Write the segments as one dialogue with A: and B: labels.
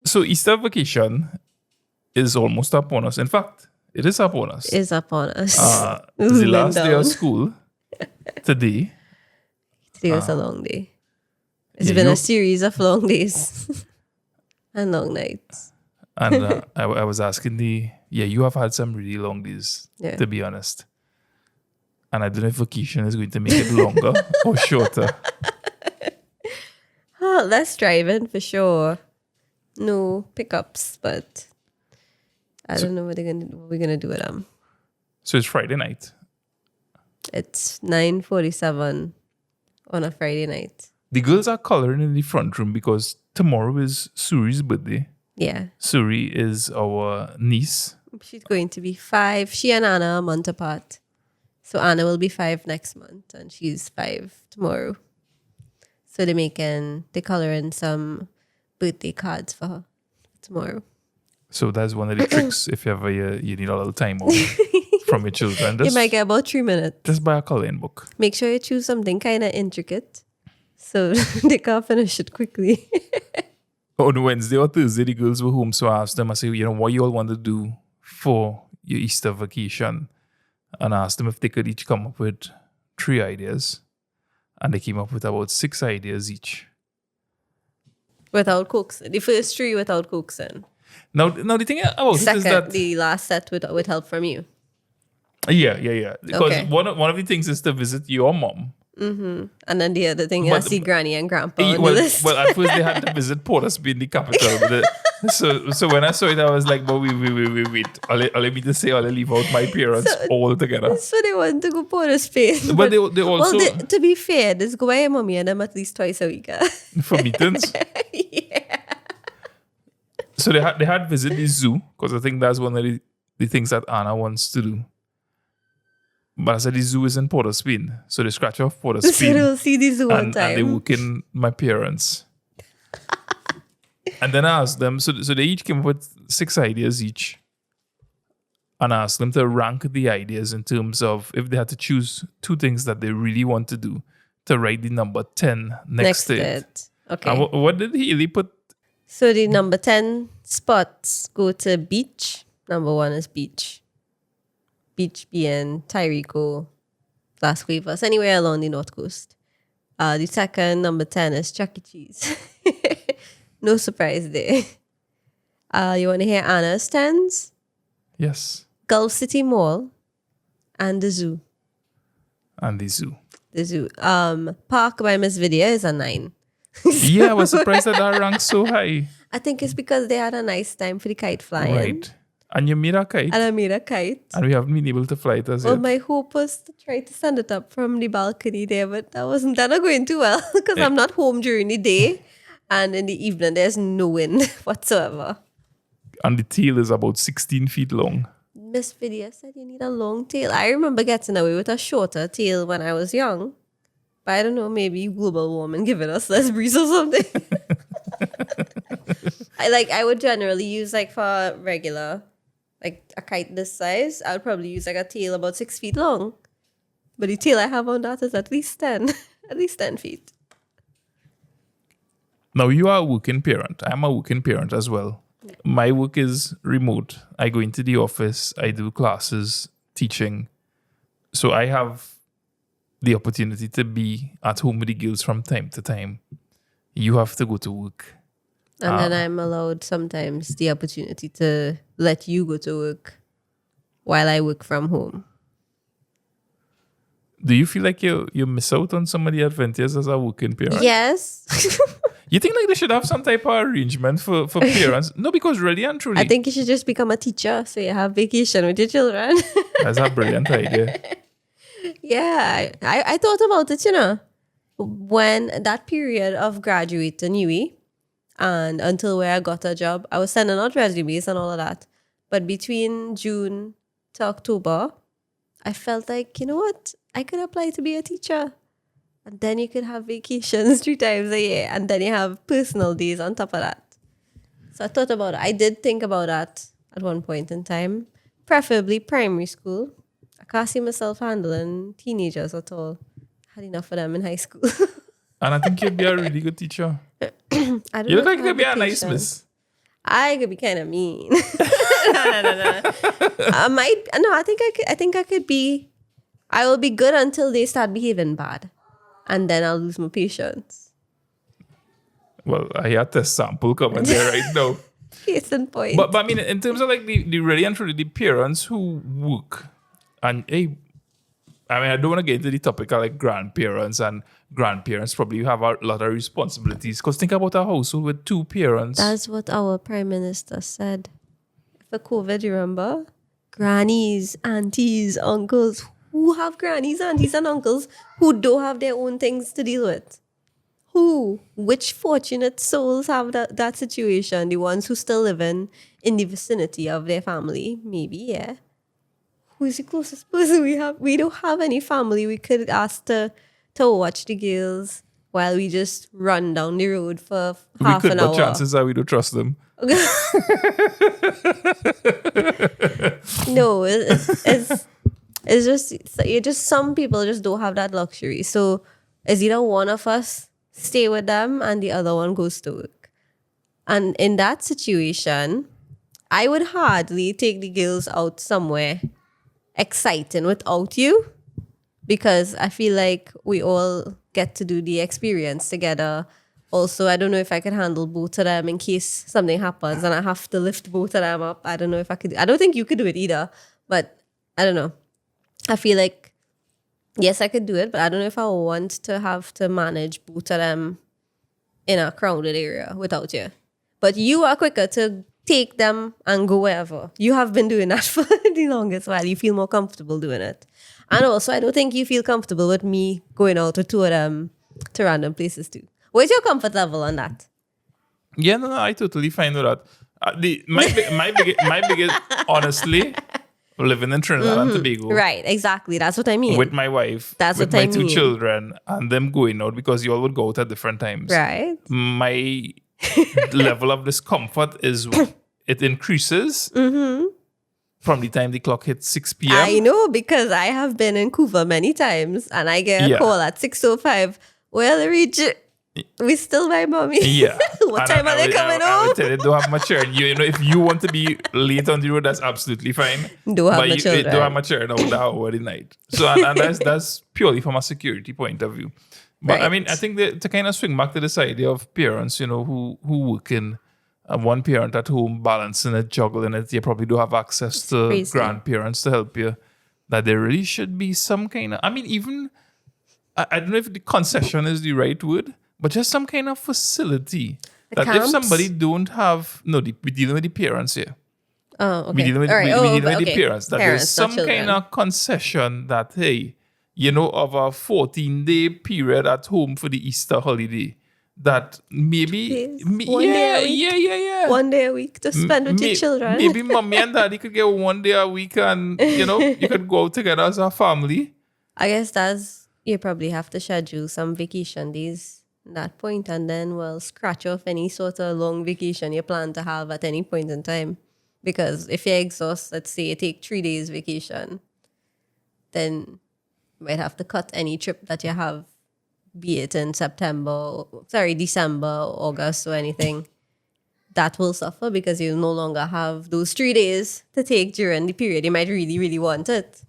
A: So Easter vacation is almost upon us. In fact, it is upon us.
B: Is upon us.
A: The last day of school today.
B: Today was a long day. It's been a series of long days and long nights.
A: And I was asking you have had some really long days, to be honest. And I don't know if vacation is going to make it longer or shorter.
B: Less driving for sure. No pickups, but I don't know what we're gonna do with them.
A: So it's Friday night.
B: It's 9:47 on a Friday night.
A: The girls are coloring in the front room because tomorrow is Suri's birthday.
B: Yeah.
A: Suri is our niece.
B: She's going to be 5. She and Anna are a month apart. So Anna will be 5 next month and she's 5 tomorrow. So they're coloring some birthday cards for her tomorrow.
A: So that's one of the tricks if ever you need a little time off from your children.
B: You might get about 3 minutes.
A: Just buy a coloring book.
B: Make sure you choose something kind of intricate so they can finish it quickly.
A: On Wednesday or Thursday, the girls were home, so I asked them, I said, what you all want to do for your Easter vacation? And I asked them if they could each come up with 3 ideas. And they came up with about 6 ideas each.
B: Without coaxing. The first 3 without coaxing.
A: Now the thing about it is that...
B: the last set with help from you.
A: Yeah. Because one of the things is to visit your mom.
B: Mm-hmm. And then the other thing is see Granny and Grandpa on the list.
A: Well, at first they had to visit Port of Spain, the capital. So when I saw it, I was like, but wait. Let me just say, I'll leave out my parents altogether.
B: So they want to go Port of Spain.
A: But they also...
B: Well, to be fair, just go by your mommy and them at least twice a week.
A: For meetings?
B: Yeah.
A: So they had visit the zoo, because I think that's one of the things that Anna wants to do. But I said the zoo is in Port of Spain. So they scratch off Port of Spain.
B: So they'll see the zoo one time.
A: And they walk in my parents. And then I asked them, so they each came up with 6 ideas each. And I asked them to rank the ideas in terms of if they had to choose 2 things that they really want to do, to write the number 10 next to it.
B: Okay.
A: And what did he really put?
B: So the number 10 spots go to beach. Number 1 is beach. Beach being Tyrico, Las Cuevas, anywhere along the North Coast. The second, number 10, is Chuck E. Cheese. No surprise there. You want to hear Anna's 10s?
A: Yes.
B: Gulf City Mall and the zoo. The zoo. Park by Miss Vidya is a 9.
A: Yeah, I was surprised that ranked so high.
B: I think it's because they had a nice time for the kite flying.
A: Right. And you made a kite.
B: And I made a kite.
A: And we haven't been able to fly it as yet.
B: Well, my hope was to try to send it up from the balcony there, but that not going too well because I'm not home during the day. And in the evening, there's no wind whatsoever.
A: And the tail is about 16 feet long.
B: Miss Vidya said you need a long tail. I remember getting away with a shorter tail when I was young. But I don't know, maybe global warming giving us less breeze or something. I would generally use for regular, a kite this size. I would probably use a tail about 6 feet long. But the tail I have on that is at least 10. At least 10 feet.
A: Now you are a working parent. I'm a working parent as well. My work is remote. I go into the office. I do classes, teaching. So I have the opportunity to be at home with the girls from time to time. You have to go to work.
B: And then I'm allowed sometimes the opportunity to let you go to work while I work from home.
A: Do you feel like you miss out on some of the advantages as a working parent?
B: Yes.
A: You think they should have some type of arrangement for parents? No, because really and truly...
B: I think you should just become a teacher so you have vacation with your children.
A: That's a brilliant idea.
B: Yeah, I thought about it, when that period of graduating UWI and until where I got a job, I was sending out resumes and all of that. But between June to October, I felt like, you know what? I could apply to be a teacher. And then you could have vacations 3 times a year. And then you have personal days on top of that. So I thought about it. I did think about that at one point in time. Preferably primary school. I can't see myself handling teenagers at all. I had enough of them in high school.
A: And I think you'd be a really good teacher.
B: I don't
A: You look
B: know
A: like
B: if I
A: you'd be
B: have
A: a
B: the
A: nice
B: patience.
A: miss.
B: I could be kind of mean. No. I think I could be. I will be good until they start behaving bad, and then I'll lose my patience.
A: Well, I had the sample coming there right now.
B: Case in point.
A: But I mean, in terms of like the really and truly the parents who work, and hey, I mean, I don't want to get into the topic of like grandparents, and grandparents probably have a lot of responsibilities. Because think about a household with two parents.
B: That's what our prime minister said for COVID. You remember? Grannies, aunties, uncles. Who have grannies, aunties, and uncles who don't have their own things to deal with? Who? Which fortunate souls have that situation? The ones who still live in the vicinity of their family? Maybe, yeah. Who's the closest person we have? We don't have any family we could ask to watch the girls while we just run down the road for half an hour.
A: But chances are we don't trust them.
B: No, it's just some people just don't have that luxury. So it's either one of us stay with them and the other one goes to work. And in that situation, I would hardly take the girls out somewhere exciting without you, because I feel like we all get to do the experience together. Also, I don't know if I could handle both of them in case something happens and I have to lift both of them up. I don't know if I could. I don't think you could do it either, but I don't know. I feel like, yes, I could do it, but I don't know if I want to have to manage both of them in a crowded area without you. But you are quicker to take them and go wherever. You have been doing that for the longest while. You feel more comfortable doing it. And also, I don't think you feel comfortable with me going out with two of them to random places too. What's your comfort level on that?
A: Yeah, no, I totally fine with that. My biggest, honestly, living in Trinidad and Tobago.
B: Right, exactly. That's what I mean.
A: With my wife,
B: That's
A: with
B: what I
A: my two
B: mean.
A: children, and them going out because you all would go out at different times.
B: Right.
A: My level of discomfort is it increases from the time the clock hits 6 p.m.
B: I know, because I have been in Cuba many times and I get a call at 6:05. Well, reach. We still my mommy.
A: Yeah.
B: What time are they coming
A: I
B: home?
A: would tell you, don't have my children. You know, if you want to be late on the road, that's absolutely fine.
B: Don't have
A: but
B: my
A: you
B: children.
A: don't have my children out the hour of the night. So, and that's purely from a security point of view. But
B: Right.
A: I mean, I think that to kind of swing back to this idea of parents, you know, who work in one parent at home, balancing it, juggling it, you probably do have access to
B: crazy.
A: grandparents to help you. That there really should be some kind of, I mean, even, I don't know if the concession is the right word, but just some kind of facility. That if
B: camps?
A: somebody don't have, we're dealing with the parents here.
B: Oh, okay.
A: We're dealing with,
B: All right.
A: we're dealing with the
B: okay.
A: parents. That
B: Parents,
A: there's some
B: not children.
A: kind of concession that, hey, you know, of a 14-day period at home for the Easter holiday, that maybe,
B: Days. One day a week.
A: yeah.
B: One day a week to spend with your children.
A: Maybe mommy and daddy could get one day a week and, you know, you could go out together as a family.
B: I guess you probably have to schedule some vacation days at that point, and then scratch off any sort of long vacation you plan to have at any point in time. Because if you're exhausted, let's say you take 3 days vacation, then you might have to cut any trip that you have, be it in December, August, or anything. That will suffer because you no longer have those 3 days to take during the period you might really, really want it.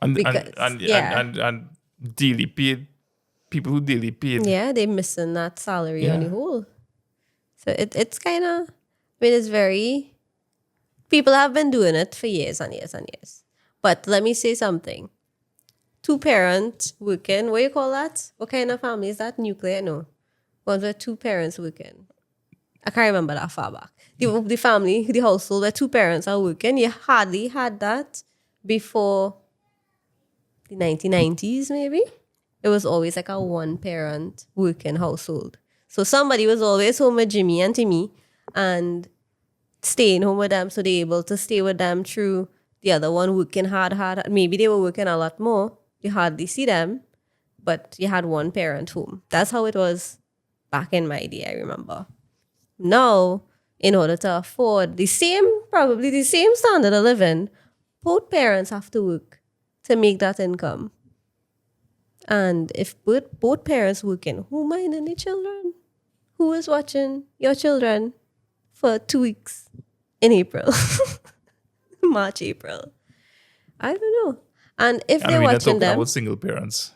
A: And
B: Because,
A: and daily paid, people who daily paid.
B: Yeah, they're missing that salary on the whole. So it's kind of, it's very, people have been doing it for years and years and years. But let me say something. 2-parent working, what you call that? What kind of family is that? Nuclear? No. Ones where 2 parents working. I can't remember that far back. The family, the household where 2 parents are working, you hardly had that before the 1990s maybe. It was always like a 1-parent working household. So somebody was always home with Jimmy and Timmy and staying home with them, so they're able to stay with them through the other one working hard. Maybe they were working a lot more. You hardly see them, but you had 1 parent home. That's how it was back in my day, I remember. Now, in order to afford probably the same standard of living, both parents have to work to make that income. And if both parents working, who minding the children? Who is watching your children for 2 weeks in April. March, April. I don't know. And if
A: And
B: they're
A: we're not
B: watching
A: talking
B: them,
A: about single parents.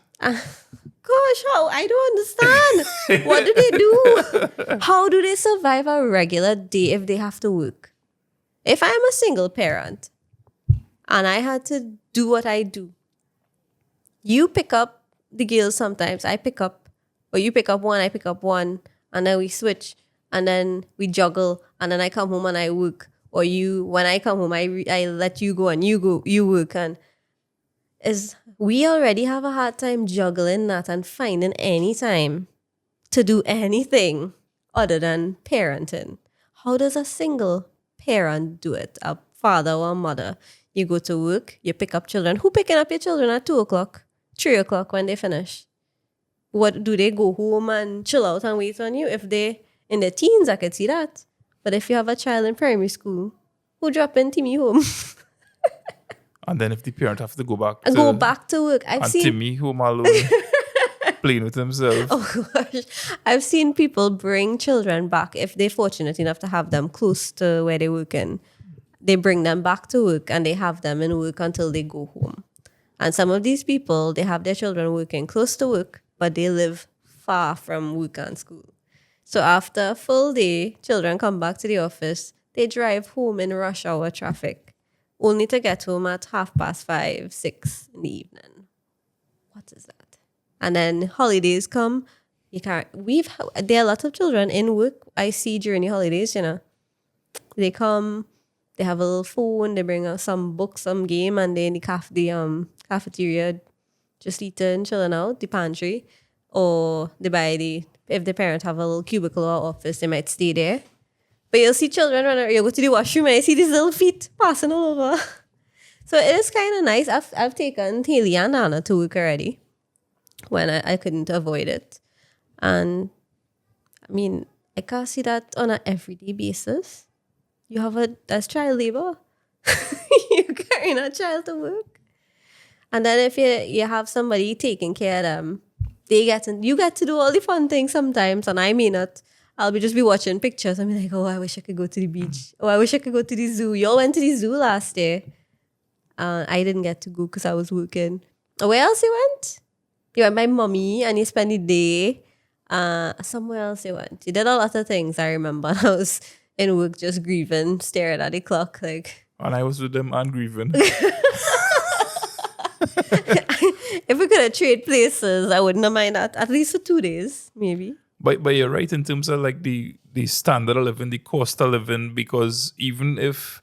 B: gosh, how I don't understand. What do they do? How do they survive a regular day if they have to work? If I'm a single parent and I had to do what I do, you pick up the girls sometimes. I pick up, or you pick up one, I pick up one, and then we switch, and then we juggle, and then I come home and I work. Or you, when I come home, I let you go and you work, and we already have a hard time juggling that and finding any time to do anything other than parenting. How does a single parent do it? A father or a mother? You go to work, you pick up children. Who picking up your children at 2 o'clock, 3 o'clock when they finish? What do they go home and chill out and wait on you? If they in their teens, I could see that. But if you have a child in primary school, who drop in Timmy home?
A: And then if the parent have to go back
B: And go back to work. I've
A: and
B: seen
A: Timmy home alone playing with himself.
B: Oh gosh. I've seen people bring children back if they're fortunate enough to have them close to where they work in. They bring them back to work and they have them in work until they go home. And some of these people, they have their children working close to work, but they live far from work and school. So after a full day, children come back to the office, they drive home in rush hour traffic, only to get home at 5:30, 6 in the evening. What is that? And then holidays come. There are a lot of children in work I see during the holidays, They come, they have a little phone, they bring out some book, some game, and they in the cafeteria just eating, chilling out, the pantry. Or if the parent have a little cubicle or office, they might stay there. But you'll see children when you go to the washroom and you see these little feet passing all over. So it is kind of nice. I've taken Haley and Anna to work already when I couldn't avoid it. And I mean, I can't see that on an everyday basis. You have that's child labor. You're carrying a child to work. And then if you have somebody taking care of them, you get to do all the fun things sometimes. And I may not. I'll just be watching pictures. I'll be like, oh, I wish I could go to the beach. Oh, I wish I could go to the zoo. Y'all went to the zoo last day. I didn't get to go because I was working. Where else you went? You went by mommy and you spent the day. Somewhere else you went. You did a lot of things, I remember. I was in work just grieving, staring at the clock.
A: And I was with them and grieving.
B: If we could have traded places, I wouldn't have mind that. At least for 2 days, maybe.
A: But you're right in terms of like the standard of living, the cost of living, because even if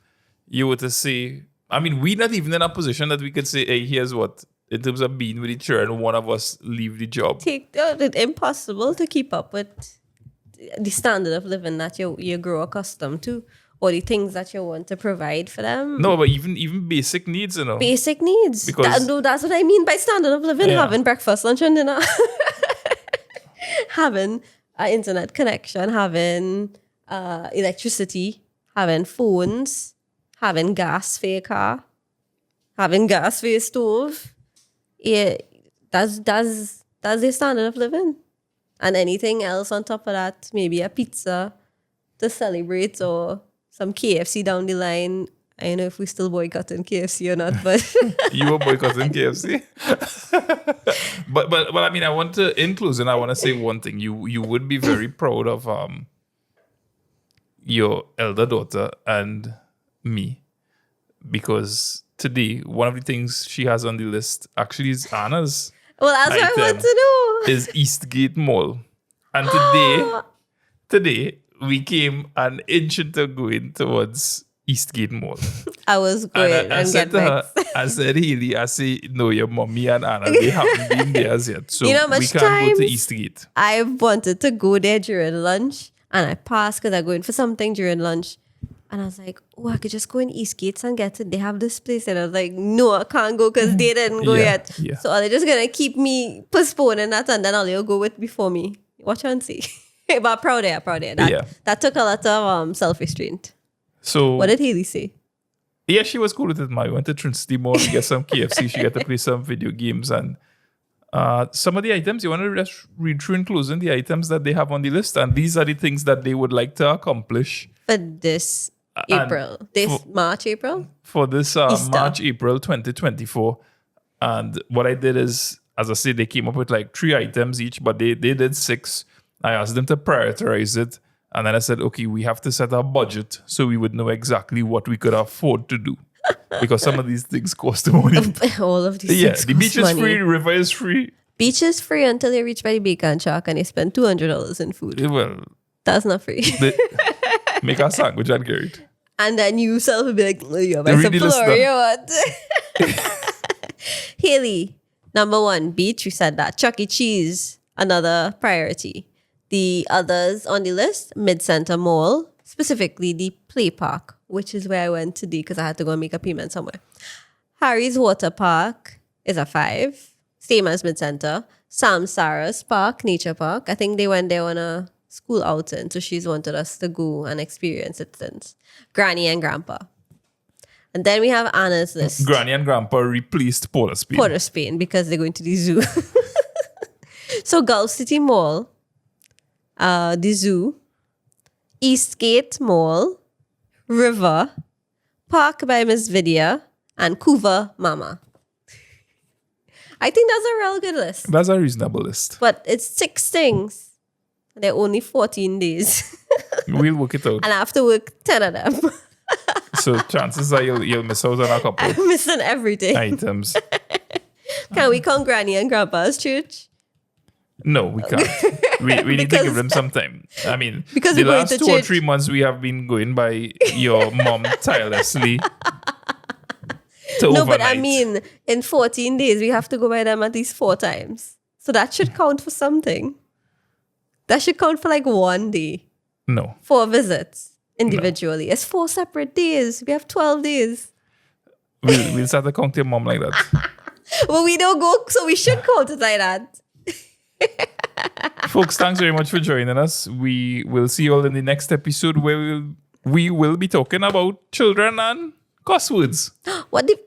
A: you were to say, I mean, we're not even in a position that we could say, hey, here's what, in terms of being with the children, one of us leave the job.
B: It's impossible to keep up with the standard of living that you grow accustomed to, or the things that you want to provide for them.
A: No, but even basic needs,
B: Basic needs.
A: Because
B: that's what I mean by standard of living, having breakfast, lunch, and dinner. Having an internet connection, having electricity, having phones, having gas for your car, having gas for your stove. Yeah, that's the standard of living. And anything else on top of that, maybe a pizza to celebrate or some KFC down the line. I don't know if we're still boycotting KFC or not, but
A: you were boycotting KFC. but I mean, I want to say one thing. You would be very proud of your elder daughter and me, because today one of the things she has on the list actually is Anna's.
B: Well, that's what I want to know.
A: Is Eastgate Mall, and today we came an inch into going towards Eastgate Mall.
B: I was going
A: I said to her, I said, Haley, no, your mommy and Anna, they haven't been there as yet. So we can't go to Eastgate.
B: I wanted to go there during lunch and I passed because I'm going for something during lunch. And I was like, oh, I could just go in Eastgate and get it. They have this place. And I was like, no, I can't go because they didn't go yet.
A: Yeah.
B: So they're just going to keep me postponing that and then I'll go with before me. Watch and see. But proud of her. That took a lot of self-restraint.
A: So
B: what did Haley say?
A: Yeah, she was cool with it. We went to Trinidad Mall to get some KFC. She got to play some video games. And some of the items, you want to just read through in closing the items that they have on the list. And these are the things that they would like to accomplish
B: for this
A: And
B: April. This March, April?
A: For this
B: Easter.
A: March, April 2024. And what I did is, as I said, they came up with like 3 items each, but they did 6. I asked them to prioritize it. And then I said, okay, we have to set a budget so we would know exactly what we could afford to do. Because some of these things cost money.
B: All of these
A: Yeah,
B: things
A: the
B: cost
A: beach is
B: money.
A: free, river is free.
B: Beach is free until they reach by the bacon shack and they spend $200 in food.
A: Well,
B: That's not free.
A: make a sandwich and get it.
B: And then you yourself will be like, oh, you buy
A: Read
B: some
A: the list
B: Flurry
A: down.
B: or what? Haley, number 1, beach, we said that. Chuck E. Cheese, another priority. The others on the list, Mid-Center Mall, specifically the Play Park, which is where I went today because I had to go and make a payment somewhere. Harry's Water Park is a 5, same as Mid-Center. Samsara's Park, Nature Park. I think they went there on a school outing, so she's wanted us to go and experience it since. Granny and Grandpa. And then we have Anna's list.
A: Granny and Grandpa replaced Port of Spain.
B: Port of Spain, because they're going to the zoo. So Gulf City Mall, the zoo, Eastgate Mall, River, Park by Miss Vidya, and Couva Mama. I think that's a real good list.
A: That's a reasonable list.
B: But it's 6 things. They're only 14 days.
A: We'll work it out.
B: And I have to work 10 of them.
A: So chances are you'll miss out on a couple
B: I'm missing everything.
A: items.
B: Can we call Granny and Grandpa's church?
A: No, we can't. We need to give them some time. I mean,
B: Because
A: the
B: we're going
A: last
B: to
A: 2 or
B: church.
A: 3 months we have been going by your mom tirelessly.
B: No, but I
A: overnight.
B: mean, in 14 days, we have to go by them at least 4 times. So that should count for something. That should count for like 1 day.
A: No.
B: 4 visits individually. It's 4 separate days. We have 12 days.
A: We'll start to count your mom like that.
B: Well, we don't go, so we should count it like that.
A: Folks, thanks very much for joining us. We will see you all in the next episode where we will be talking about children and cuss words.
B: What the...